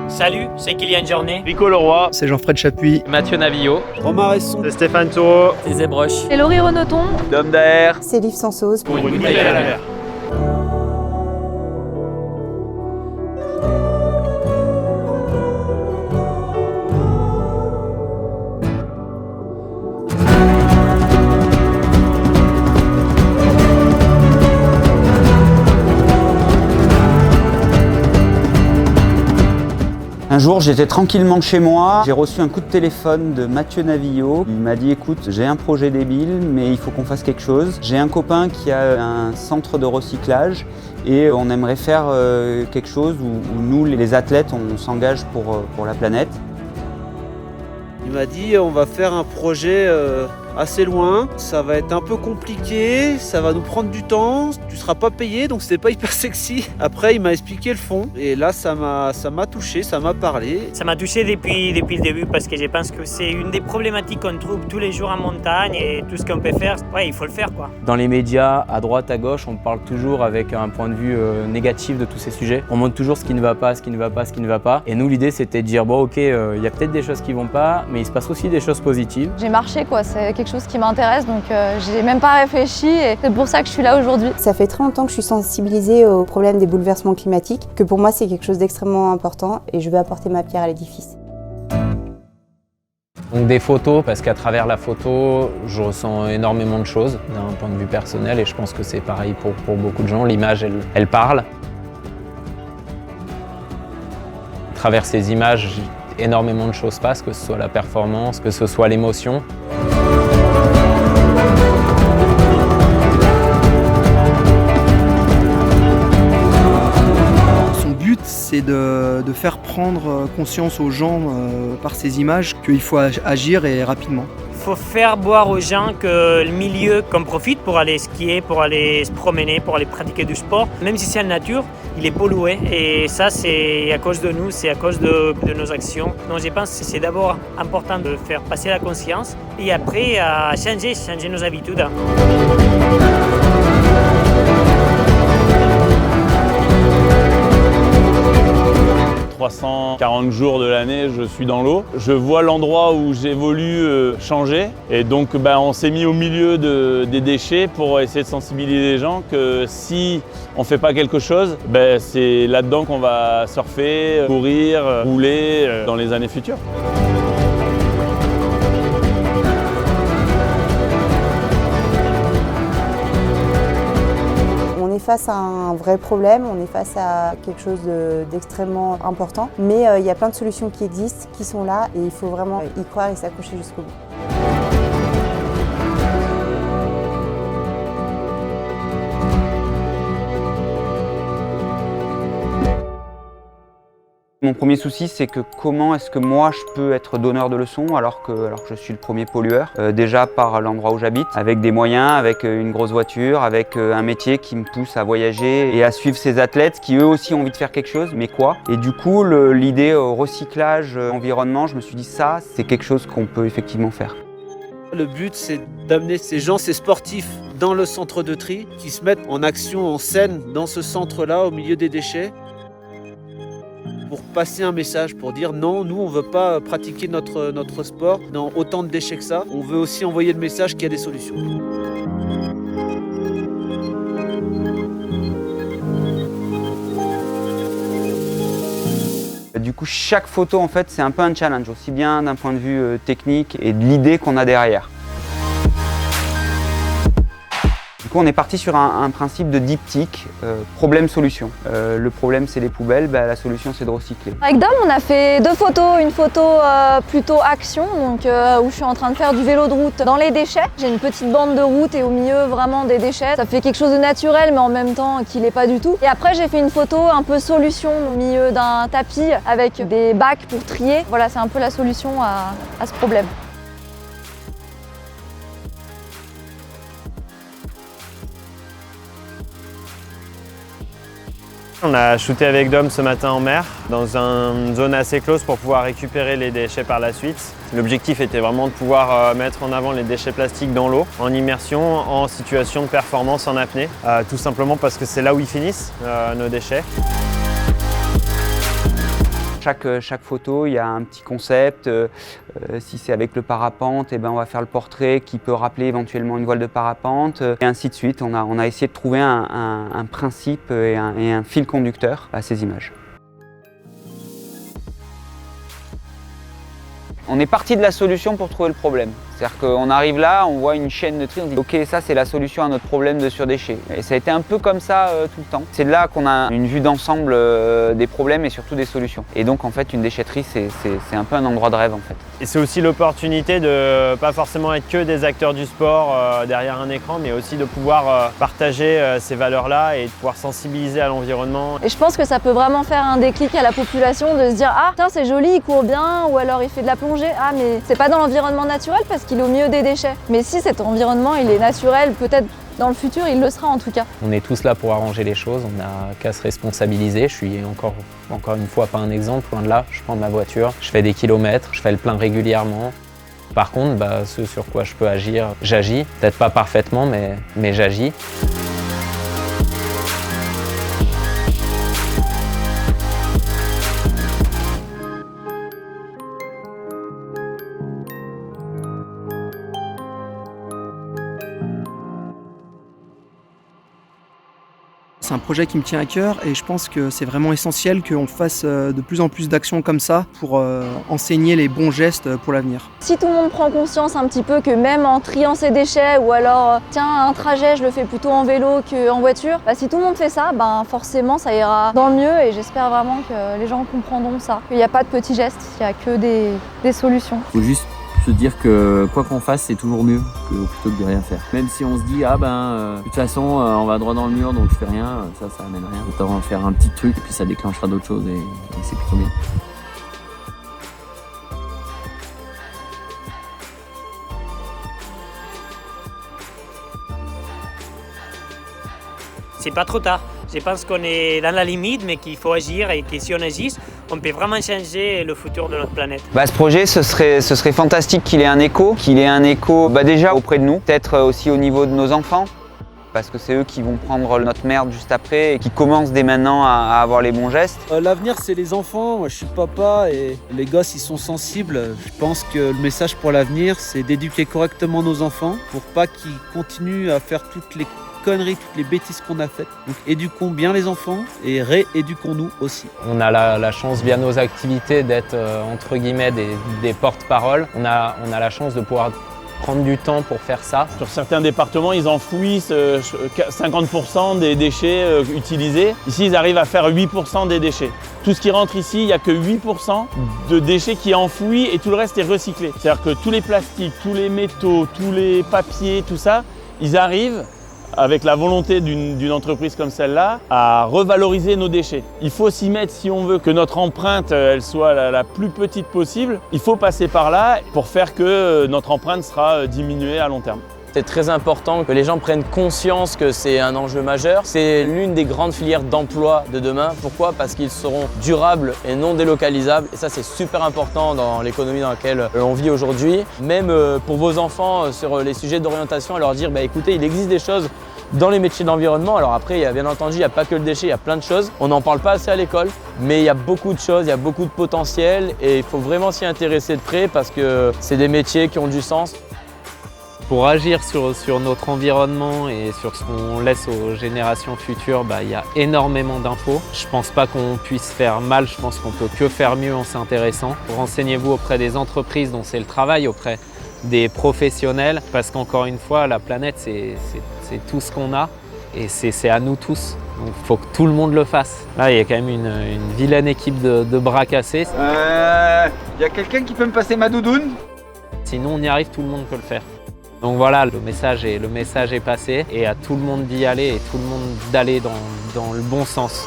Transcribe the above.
Salut, c'est Kylian Jornet. Rico Leroy. C'est Jean-Fred Chapuis. Mathieu Navillo. Romain Resson. C'est Stéphane Taureau. C'est Zebroche. C'est Laurie Renaudton. Dom Daher. C'est Liv Sansoz. Pour une bouteille à la mer. Un jour, j'étais tranquillement chez moi, j'ai reçu un coup de téléphone de Mathieu Navillo. Il m'a dit « Écoute, j'ai un projet débile, mais il faut qu'on fasse quelque chose. J'ai un copain qui a un centre de recyclage et on aimerait faire quelque chose où nous, les athlètes, on s'engage pour la planète. » Il m'a dit on va faire un projet assez loin, ça va être un peu compliqué, ça va nous prendre du temps, tu seras pas payé donc c'était pas hyper sexy. Après il m'a expliqué le fond et là ça m'a touché, ça m'a parlé. Ça m'a touché depuis le début parce que je pense que c'est une des problématiques qu'on trouve tous les jours en montagne et tout ce qu'on peut faire, ouais, il faut le faire quoi. Dans les médias, à droite, à gauche, on parle toujours avec un point de vue négatif de tous ces sujets. On montre toujours ce qui ne va pas, ce qui ne va pas, ce qui ne va pas. Et nous, l'idée, c'était de dire, bon, ok, il y a peut-être des choses qui vont pas, mais il se passe aussi des choses positives. J'ai marché quoi, c'est quelque chose qui m'intéresse donc j'ai même pas réfléchi et c'est pour ça que je suis là aujourd'hui. Ça fait très longtemps que je suis sensibilisée au problème des bouleversements climatiques, que pour moi c'est quelque chose d'extrêmement important et je veux apporter ma pierre à l'édifice. Donc des photos, parce qu'à travers la photo, je ressens énormément de choses d'un point de vue personnel et je pense que c'est pareil pour beaucoup de gens. L'image, elle parle. À travers ces images, énormément de choses passent, que ce soit la performance, que ce soit l'émotion. Son but, c'est de faire prendre conscience aux gens par ces images qu'il faut agir et rapidement. Il faut faire voir aux gens que le milieu qu'on profite pour aller skier, pour aller se promener, pour aller pratiquer du sport, même si c'est en nature, il est pollué et ça c'est à cause de nous, c'est à cause de nos actions. Donc je pense que c'est d'abord important de faire passer la conscience et après à changer nos habitudes. 340 jours de l'année, je suis dans l'eau. Je vois l'endroit où j'évolue changer et donc on s'est mis au milieu des déchets pour essayer de sensibiliser les gens que si on ne fait pas quelque chose, c'est là-dedans qu'on va surfer, courir, rouler dans les années futures. On est face à un vrai problème, on est face à quelque chose d'extrêmement important, mais il y a plein de solutions qui existent, qui sont là et il faut vraiment y croire et s'accrocher jusqu'au bout. Mon premier souci, c'est que comment est-ce que moi je peux être donneur de leçons alors que je suis le premier pollueur. Déjà par l'endroit où j'habite, avec des moyens, avec une grosse voiture, avec un métier qui me pousse à voyager et à suivre ces athlètes qui eux aussi ont envie de faire quelque chose, mais quoi? Et du coup, l'idée recyclage, environnement, je me suis dit ça, c'est quelque chose qu'on peut effectivement faire. Le but c'est d'amener ces gens, ces sportifs dans le centre de tri, qui se mettent en action, en scène dans ce centre-là, au milieu des déchets. Pour passer un message, pour dire non, nous on ne veut pas pratiquer notre sport dans autant de déchets que ça. On veut aussi envoyer le message qu'il y a des solutions. Du coup, chaque photo en fait, c'est un peu un challenge, aussi bien d'un point de vue technique et de l'idée qu'on a derrière. Du coup, on est parti sur un principe de diptyque, problème-solution. Le problème, c'est les poubelles, la solution, c'est de recycler. Avec Dom, on a fait deux photos. Une photo plutôt action, donc où je suis en train de faire du vélo de route dans les déchets. J'ai une petite bande de route et au milieu vraiment des déchets. Ça fait quelque chose de naturel, mais en même temps qui l'est pas du tout. Et après, j'ai fait une photo un peu solution au milieu d'un tapis avec des bacs pour trier. Voilà, c'est un peu la solution à ce problème. On a shooté avec Dom ce matin en mer, dans une zone assez close pour pouvoir récupérer les déchets par la suite. L'objectif était vraiment de pouvoir mettre en avant les déchets plastiques dans l'eau, en immersion, en situation de performance en apnée, tout simplement parce que c'est là où ils finissent, nos déchets. Chaque photo, il y a un petit concept. Si c'est avec le parapente, on va faire le portrait qui peut rappeler éventuellement une voile de parapente, et ainsi de suite. On a essayé de trouver un principe et un fil conducteur à ces images. On est parti de la solution pour trouver le problème. C'est-à-dire qu'on arrive là, on voit une chaîne de tri, on dit ok, ça c'est la solution à notre problème de surdéchets. Et ça a été un peu comme ça tout le temps. C'est de là qu'on a une vue d'ensemble des problèmes et surtout des solutions. Et donc en fait une déchetterie c'est un peu un endroit de rêve en fait. Et c'est aussi l'opportunité de pas forcément être que des acteurs du sport derrière un écran, mais aussi de pouvoir partager ces valeurs-là et de pouvoir sensibiliser à l'environnement. Et je pense que ça peut vraiment faire un déclic à la population de se dire ah putain c'est joli, il court bien, ou alors il fait de la plongée, ah mais c'est pas dans l'environnement naturel parce qu'il est au milieu des déchets. Mais si cet environnement il est naturel, peut-être dans le futur il le sera en tout cas. On est tous là pour arranger les choses, on n'a qu'à se responsabiliser. Je suis encore une fois pas un exemple, loin de là. Je prends ma voiture, je fais des kilomètres, je fais le plein régulièrement. Par contre, ce sur quoi je peux agir, j'agis. Peut-être pas parfaitement, mais j'agis. C'est un projet qui me tient à cœur et je pense que c'est vraiment essentiel qu'on fasse de plus en plus d'actions comme ça pour enseigner les bons gestes pour l'avenir. Si tout le monde prend conscience un petit peu que même en triant ses déchets ou alors tiens un trajet je le fais plutôt en vélo qu'en voiture, si tout le monde fait ça, forcément ça ira dans le mieux et j'espère vraiment que les gens comprendront ça. Il n'y a pas de petits gestes, il n'y a que des solutions. Faut juste se dire que quoi qu'on fasse, c'est toujours mieux plutôt que de rien faire. Même si on se dit de toute façon on va droit dans le mur donc je fais rien, ça amène rien. Autant faire un petit truc et puis ça déclenchera d'autres choses et c'est plutôt bien. C'est pas trop tard. Je pense qu'on est dans la limite, mais qu'il faut agir et que si on agit, on peut vraiment changer le futur de notre planète. Ce projet, ce serait fantastique qu'il ait un écho, déjà auprès de nous, peut-être aussi au niveau de nos enfants, parce que c'est eux qui vont prendre notre merde juste après et qui commencent dès maintenant à avoir les bons gestes. L'avenir, c'est les enfants. Moi, je suis papa et les gosses, ils sont sensibles. Je pense que le message pour l'avenir, c'est d'éduquer correctement nos enfants pour pas qu'ils continuent à faire toutes les conneries, toutes les bêtises qu'on a faites. Donc éduquons bien les enfants et rééduquons-nous aussi. On a la chance via nos activités d'être entre guillemets des porte-paroles. On a la chance de pouvoir prendre du temps pour faire ça. Sur certains départements, ils enfouissent 50% des déchets utilisés. Ici, ils arrivent à faire 8% des déchets. Tout ce qui rentre ici, il n'y a que 8% de déchets qui est enfoui et tout le reste est recyclé. C'est-à-dire que tous les plastiques, tous les métaux, tous les papiers, tout ça, ils arrivent avec la volonté d'une entreprise comme celle-là, à revaloriser nos déchets. Il faut s'y mettre si on veut que notre empreinte elle soit la plus petite possible. Il faut passer par là pour faire que notre empreinte sera diminuée à long terme. C'est très important que les gens prennent conscience que c'est un enjeu majeur. C'est l'une des grandes filières d'emploi de demain. Pourquoi? Parce qu'ils seront durables et non délocalisables. Et ça, c'est super important dans l'économie dans laquelle on vit aujourd'hui. Même pour vos enfants, sur les sujets d'orientation, à leur dire écoutez, il existe des choses dans les métiers d'environnement. Alors après, bien entendu, il n'y a pas que le déchet, il y a plein de choses. On n'en parle pas assez à l'école, mais il y a beaucoup de choses, il y a beaucoup de potentiel et il faut vraiment s'y intéresser de près parce que c'est des métiers qui ont du sens. Pour agir sur notre environnement et sur ce qu'on laisse aux générations futures, il y a énormément d'infos. Je ne pense pas qu'on puisse faire mal, je pense qu'on peut que faire mieux en s'intéressant. Renseignez-vous auprès des entreprises dont c'est le travail, auprès des professionnels, parce qu'encore une fois, la planète, c'est tout ce qu'on a et c'est à nous tous. Donc il faut que tout le monde le fasse. Là, il y a quand même une vilaine équipe de bras cassés. Y a quelqu'un qui peut me passer ma doudoune? Sinon, on y arrive, tout le monde peut le faire. Donc voilà, le message est passé et à tout le monde d'y aller et tout le monde d'aller dans le bon sens.